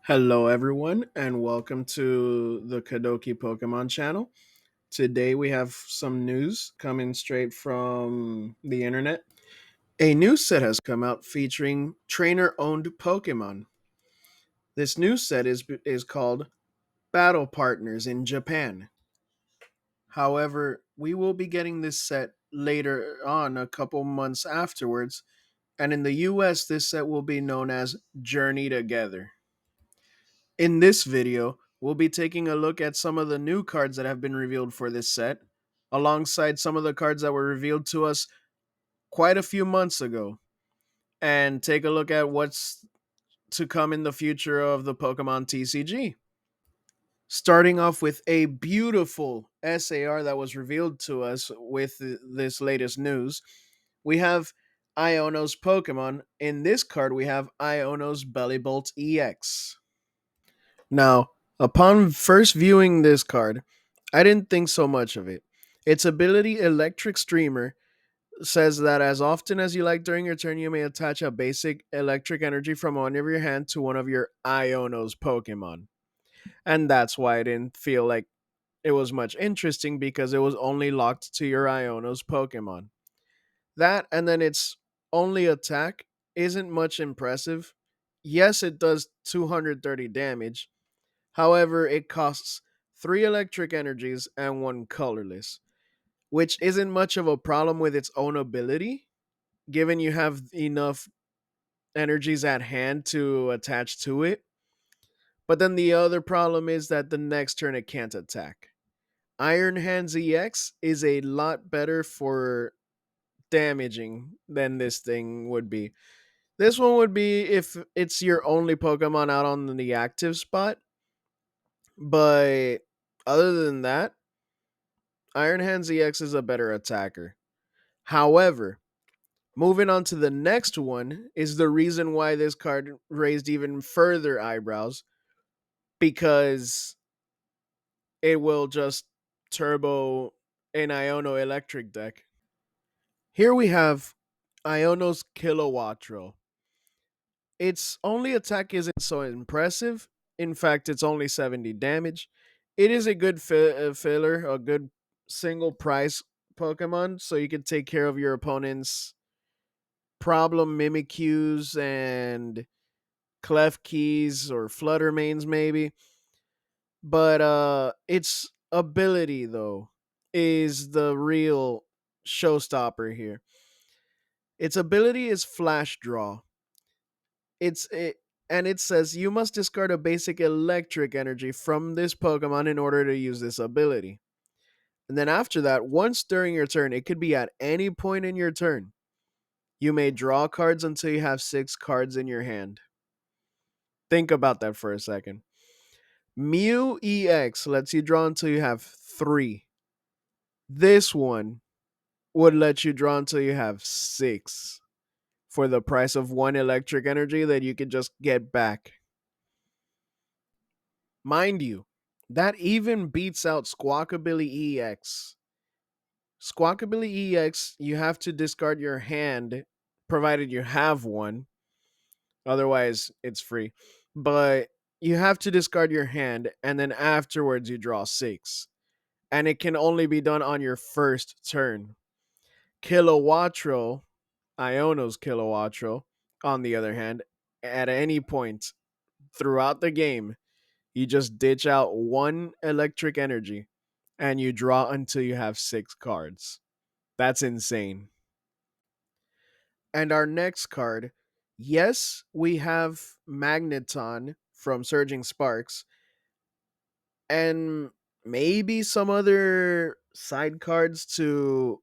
Hello, everyone, and welcome to the Kadoki Pokemon channel. Today, we have some news coming straight from the internet. A new set has come out featuring trainer owned Pokemon. This new set is called Battle Partners in Japan. However, we will be getting this set later on, a couple months afterwards, and in the US, this set will be known as Journey Together. In this video, we'll be taking a look at some of the new cards that have been revealed for this set, alongside some of the cards that were revealed to us quite a few months ago, and take a look at what's to come in the future of the Pokemon TCG. Starting off with a beautiful SAR that was revealed to us with this latest news, we have Iono's Pokemon. In this card, we have Iono's Bolt EX. Now, upon first viewing this card, I didn't think so much of it. Its ability, Electric Streamer, says that as often as you like during your turn, you may attach a basic electric energy from one of your hand to one of your Iono's Pokemon. And that's why I didn't feel like it was much interesting because it was only locked to your Iono's Pokemon. That and then its only attack isn't much impressive. Yes, it does 230 damage. However, it costs 3 electric energies and 1 colorless, which isn't much of a problem with its own ability, given you have enough energies at hand to attach to it. But then the other problem is that the next turn it can't attack. Iron Hands EX is a lot better for damaging than this thing would be. This one would be if it's your only Pokemon out on the active spot, but other than that, Iron Hands EX is a better attacker. However, moving on to the next one is the reason why this card raised even further eyebrows, because it will just turbo an Iono electric deck. Here we have Iono's Kilowattrel. Its only attack isn't so impressive. In fact, it's only 70 damage. It is a good filler, a good single price Pokemon, so you can take care of your opponent's problem Mimikyus and Klefkeys or Fluttermanes maybe. But its ability though is the real showstopper here. Its ability is Flash Draw. And it says you must discard a basic electric energy from this Pokemon in order to use this ability. And then after that, once during your turn, it could be at any point in your turn, you may draw cards until you have 6 cards in your hand. Think about that for a second. Mew EX lets you draw until you have 3. This one would let you draw until you have 6 for the price of 1 electric energy that you could just get back. Mind you, that even beats out Squawkabilly EX. Squawkabilly EX, you have to discard your hand, provided you have one. Otherwise, it's free. But you have to discard your hand, and then afterwards, you draw 6. And it can only be done on your first turn. Kilowattrel, Iono's Kilowattrel, on the other hand, at any point throughout the game, you just ditch out 1 electric energy and you draw until you have 6 cards. That's insane. And our next card, yes, we have Magneton from Surging Sparks and maybe some other side cards to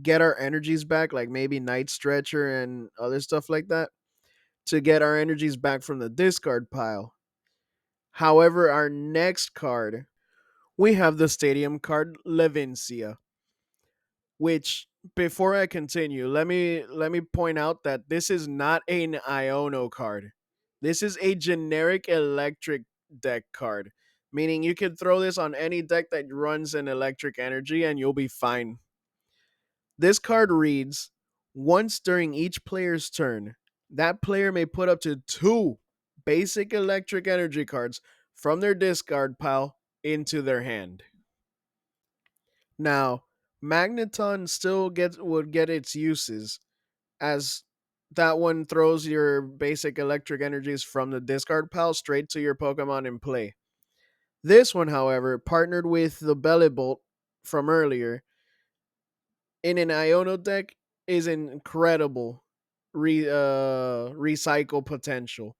get our energies back, like maybe Night Stretcher and other stuff like that, to get our energies back from the discard pile. However, our next card, we have the stadium card Levincia, which before I continue, let me point out that this is not an Iono card. This is a generic electric deck card, meaning you can throw this on any deck that runs an electric energy and you'll be fine. This card reads, once during each player's turn, that player may put up to 2 basic electric energy cards from their discard pile into their hand. Now, Magneton still would get its uses, as that one throws your basic electric energies from the discard pile straight to your Pokemon in play. This one, however, partnered with the Belly Bolt from earlier in an Iono deck, is an incredible recycle potential,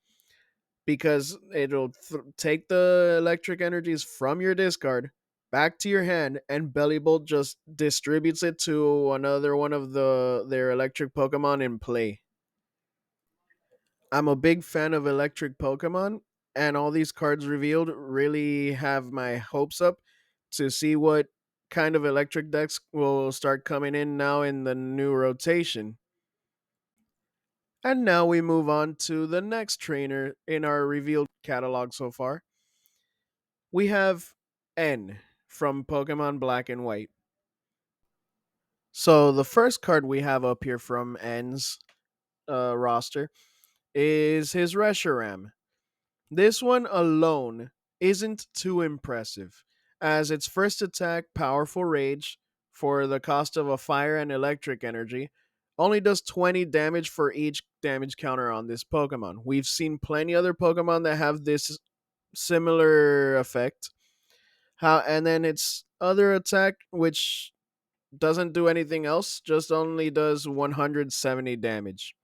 because it'll take the electric energies from your discard back to your hand, and Belly Bolt just distributes it to another one of their electric Pokemon in play. I'm a big fan of electric Pokemon, and all these cards revealed really have my hopes up to see what kind of electric decks will start coming in now in the new rotation. And now we move on to the next trainer in our revealed catalog so far. We have N from Pokemon Black and White. So the first card we have up here from N's roster is his Reshiram. This one alone isn't too impressive, as its first attack, Powerful Rage, for the cost of a fire and electric energy, only does 20 damage for each damage counter on this Pokemon. We've seen plenty other Pokemon that have this similar effect. And then its other attack, which doesn't do anything else, just only does 170 damage.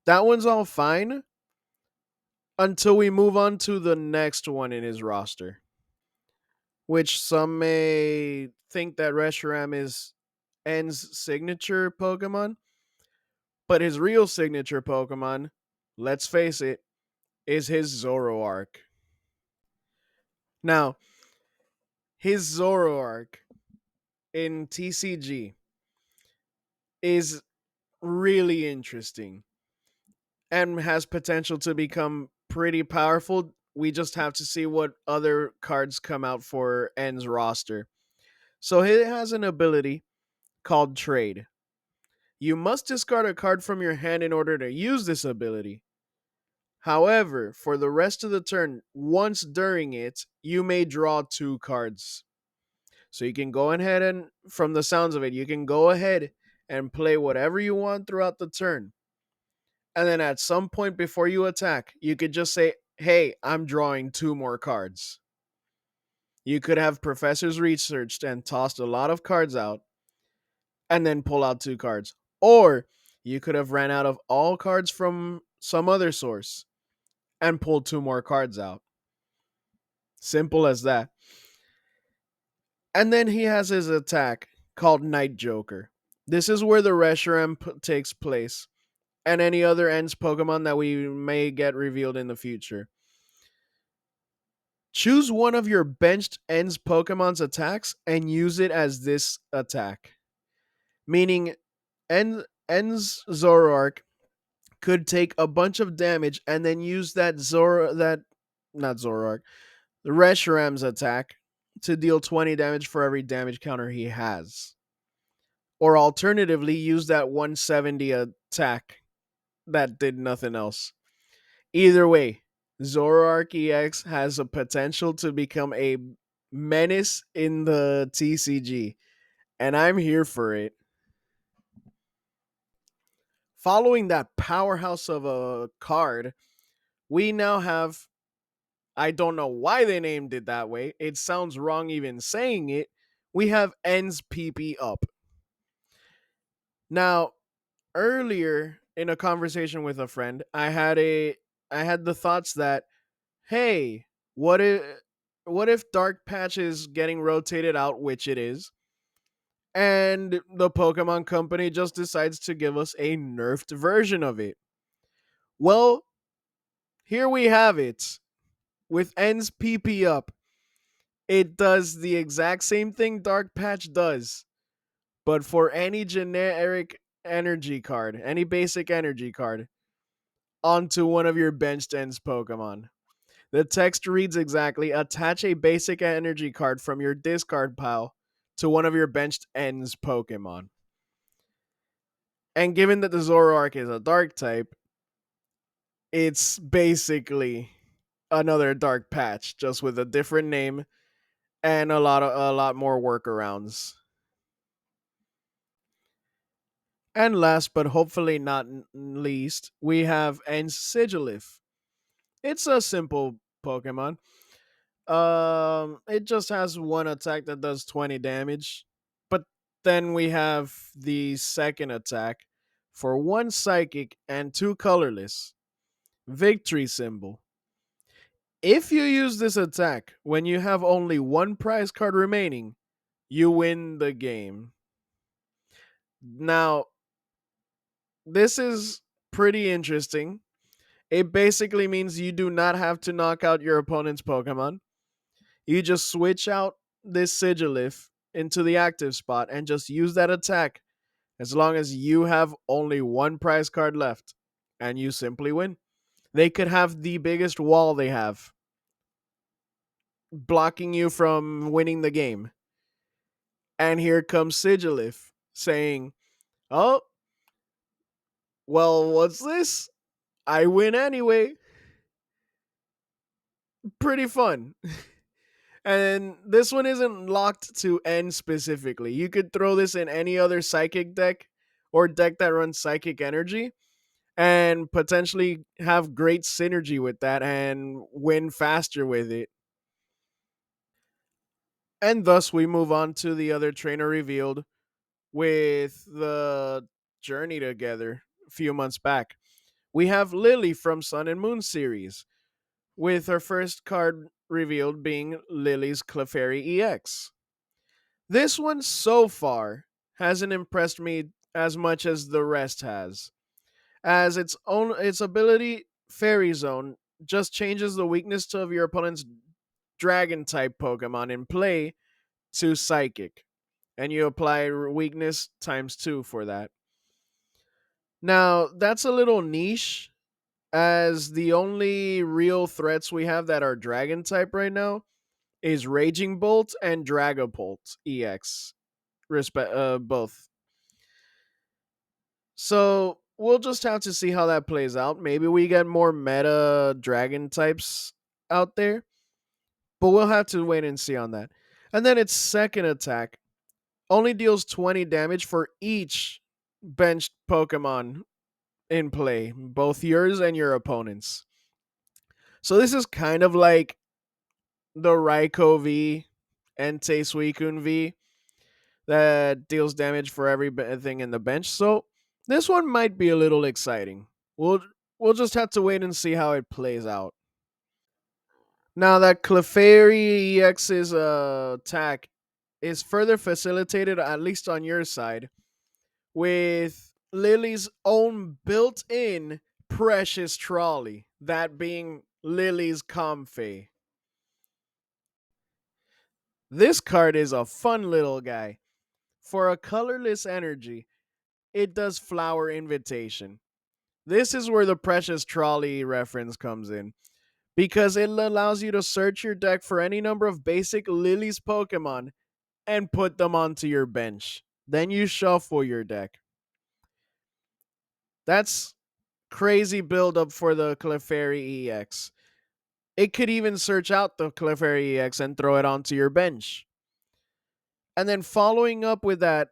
That one's all fine until we move on to the next one in his roster, which some may think that Reshiram is N's signature Pokemon, but his real signature Pokemon, let's face it, is his Zoro Arc. Now, his Zoro Arc in TCG is really interesting and has potential to become pretty powerful. We just have to see what other cards come out for N's roster. So it has an ability called Trade. You must discard a card from your hand in order to use this ability. However, for the rest of the turn, once during it, you may draw two cards. So you can go ahead and, from the sounds of it, you can go ahead and play whatever you want throughout the turn. And then at some point before you attack, you could just say, hey, I'm drawing two more cards. You could have professors researched and tossed a lot of cards out and then pull out two cards. Or you could have ran out of all cards from some other source and pulled two more cards out. Simple as that. And then he has his attack called Night Joker. This is where the Reshiram takes place, and any other Ends Pokemon that we may get revealed in the future. Choose one of your benched Ends Pokemon's attacks and use it as this attack. Meaning, Ends Zoroark could take a bunch of damage and then use not Zoroark, the Reshiram's attack to deal 20 damage for every damage counter he has. Or alternatively, use that 170 attack that did nothing else. Either way, Zoroark EX has a potential to become a menace in the TCG, and I'm here for it. Following that powerhouse of a card, we now have, I don't know why they named it that way. It sounds wrong even saying it. We have Ends PP Up. Now, earlier in a conversation with a friend, I had the thoughts that, hey, what if Dark Patch is getting rotated out, which it is, and the Pokemon Company just decides to give us a nerfed version of it? Well, here we have it. With Ends PP Up, it does the exact same thing Dark Patch does, but for any generic energy card, any basic energy card, onto one of your benched Ends Pokemon. The text reads exactly: attach a basic energy card from your discard pile to one of your benched Ends Pokemon. And given that the Zoroark is a dark type, It's basically another dark patch, just with a different name and a lot more workarounds. And last but hopefully not least, we have Sigilif. It's a simple Pokemon. It just has one attack that does 20 damage. But then we have the second attack for one psychic and two colorless. Victory symbol. If you use this attack when you have only one prize card remaining, you win the game. Now, this is pretty interesting. It basically means you do not have to knock out your opponent's Pokemon. You just switch out this Sigilif into the active spot and just use that attack as long as you have only one prize card left. And you simply win. They could have the biggest wall they have, blocking you from winning the game. And here comes Sigilif saying, "Oh, well, what's this? I win anyway." Pretty fun. And this one isn't locked to N specifically. You could throw this in any other psychic deck or deck that runs psychic energy and potentially have great synergy with that and win faster with it. And thus we move on to the other trainer revealed with the journey together a few months back. We have Lily from Sun and Moon series, with her first card revealed being Lily's Clefairy EX. This one so far hasn't impressed me as much as the rest has, as its ability Fairy Zone just changes the weakness of your opponent's Dragon type Pokemon in play to Psychic, and you apply weakness times 2 for that. Now, that's a little niche, as the only real threats we have that are Dragon type right now is Raging Bolt and Dragapult EX, both. So we'll just have to see how that plays out. Maybe we get more meta Dragon types out there, but we'll have to wait and see on that. And then its second attack only deals 20 damage for each benched Pokemon in play, both yours and your opponent's. So this is kind of like the Raikou V and Suicune V that deals damage for everything in the bench. So this one might be a little exciting. We'll just have to wait and see how it plays out. Now that Clefairy EX's attack is further facilitated, at least on your side, with Lily's own built-in precious trolley, that being Lily's Comfey. This card is a fun little guy. For a colorless energy, it does Flower Invitation. This is where the precious trolley reference comes in, because it allows you to search your deck for any number of basic Lily's Pokemon and put them onto your bench. Then you shuffle your deck. That's crazy build up for the Clefairy EX. It could even search out the Clefairy EX and throw it onto your bench. And then following up with that,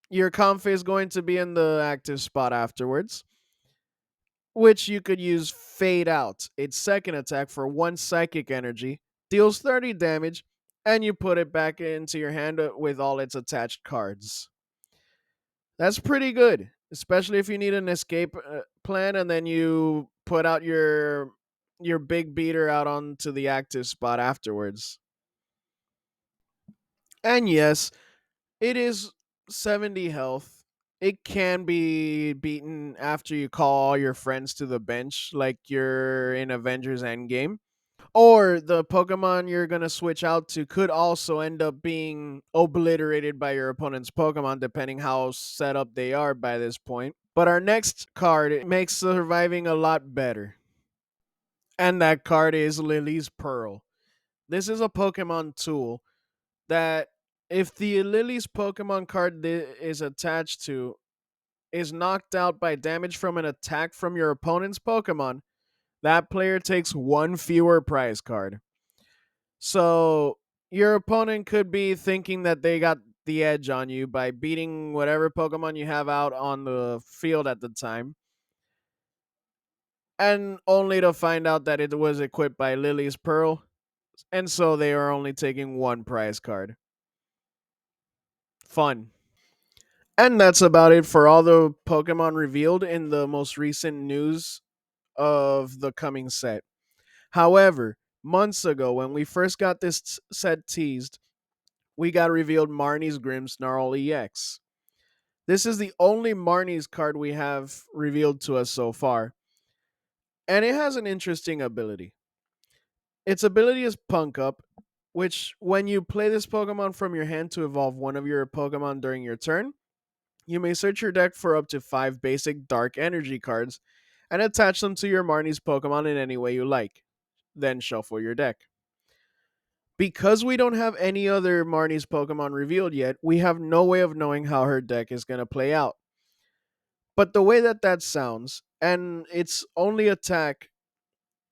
your Comfey is going to be in the active spot afterwards, which you could use Fade Out. Its second attack for one psychic energy, deals 30 damage, and you put it back into your hand with all its attached cards. That's pretty good, especially if you need an escape plan and then you put out your big beater out onto the active spot afterwards. And yes, it is 70 health. It can be beaten after you call all your friends to the bench, like you're in Avengers Endgame. Or the Pokemon you're going to switch out to could also end up being obliterated by your opponent's Pokemon, depending how set up they are by this point. But our next card makes surviving a lot better. And that card is Lily's Pearl. This is a Pokemon tool that if the Lily's Pokemon card is attached to, is knocked out by damage from an attack from your opponent's Pokemon, that player takes one fewer prize card. So your opponent could be thinking that they got the edge on you by beating whatever Pokemon you have out on the field at the time, and only to find out that it was equipped by Lily's Pearl, and so they are only taking one prize card. Fun. And that's about it for all the Pokemon revealed in the most recent news of the coming set. However, months ago, when we first got this set teased, we got revealed Marnie's Grimmsnarl EX. This is the only Marnie's card we have revealed to us so far, and it has an interesting ability. Its ability is Punk Up, which, when you play this Pokemon from your hand to evolve one of your Pokemon during your turn, you may search your deck for up to 5 basic Dark Energy cards and attach them to your Marnie's Pokemon in any way you like. Then shuffle your deck. Because we don't have any other Marnie's Pokemon revealed yet, we have no way of knowing how her deck is going to play out. But the way that sounds, and its only attack,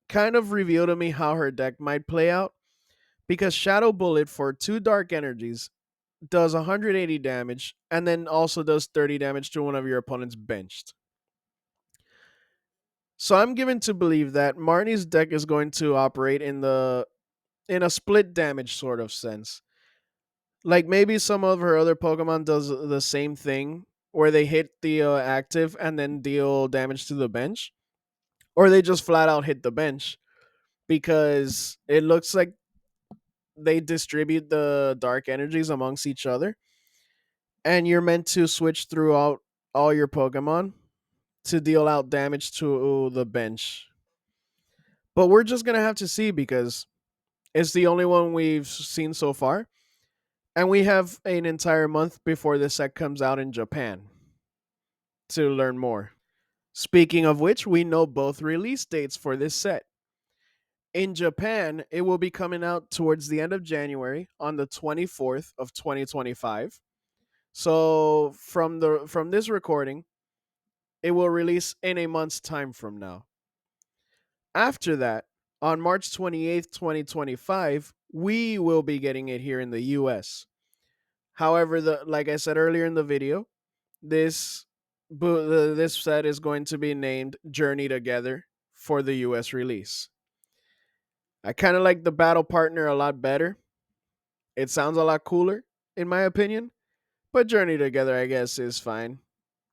kind of revealed to me how her deck might play out. Because Shadow Bullet for 2 Dark Energies does 180 damage, and then also does 30 damage to one of your opponent's benched. So I'm given to believe that Marnie's deck is going to operate in a split damage sort of sense. Like maybe some of her other Pokemon does the same thing, where they hit the active and then deal damage to the bench, or they just flat out hit the bench, because it looks like they distribute the dark energies amongst each other, and you're meant to switch throughout all your Pokemon to deal out damage to the bench. But we're just gonna have to see, because it's the only one we've seen so far, and we have an entire month before this set comes out in Japan to learn more. Speaking of which, we know both release dates for this set. In Japan, it will be coming out towards the end of January on the 24th of 2025. So from this recording, it will release in a month's time from now. After that, on March 28th, 2025, we will be getting it here in the US. However, like I said earlier in the video, this this set is going to be named Journey Together for the US release. I kind of like the battle partner a lot better. It sounds a lot cooler, in my opinion. But Journey Together, I guess, is fine.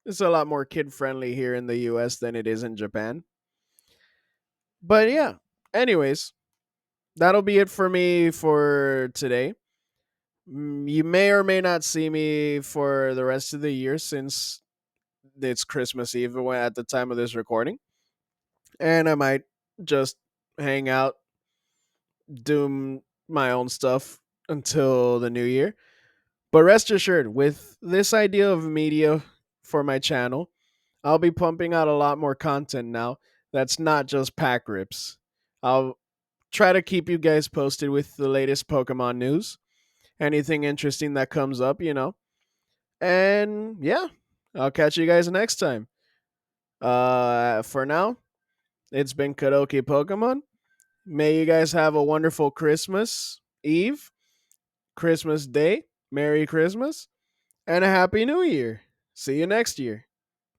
It's a lot more kid friendly here in the US than it is in Japan. But yeah, anyways, that'll be it for me for today. You may or may not see me for the rest of the year, since it's Christmas Eve at the time of this recording. And I might just hang out, do my own stuff until the new year. But rest assured, with this idea of media for my channel, I'll be pumping out a lot more content now that's not just pack rips. I'll try to keep you guys posted with the latest Pokemon news, anything interesting that comes up. And yeah, I'll catch you guys next time. For now, it's been Kadoki Pokemon. May you guys have a wonderful Christmas Eve, Christmas Day, Merry Christmas, and a Happy New Year. See you next year.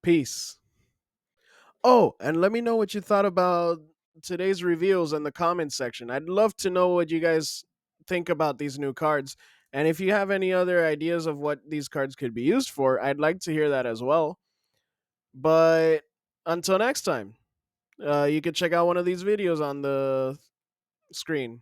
Peace. Oh, and let me know what you thought about today's reveals in the comments section. I'd love to know what you guys think about these new cards. And if you have any other ideas of what these cards could be used for, I'd like to hear that as well. But until next time, you could check out one of these videos on the screen.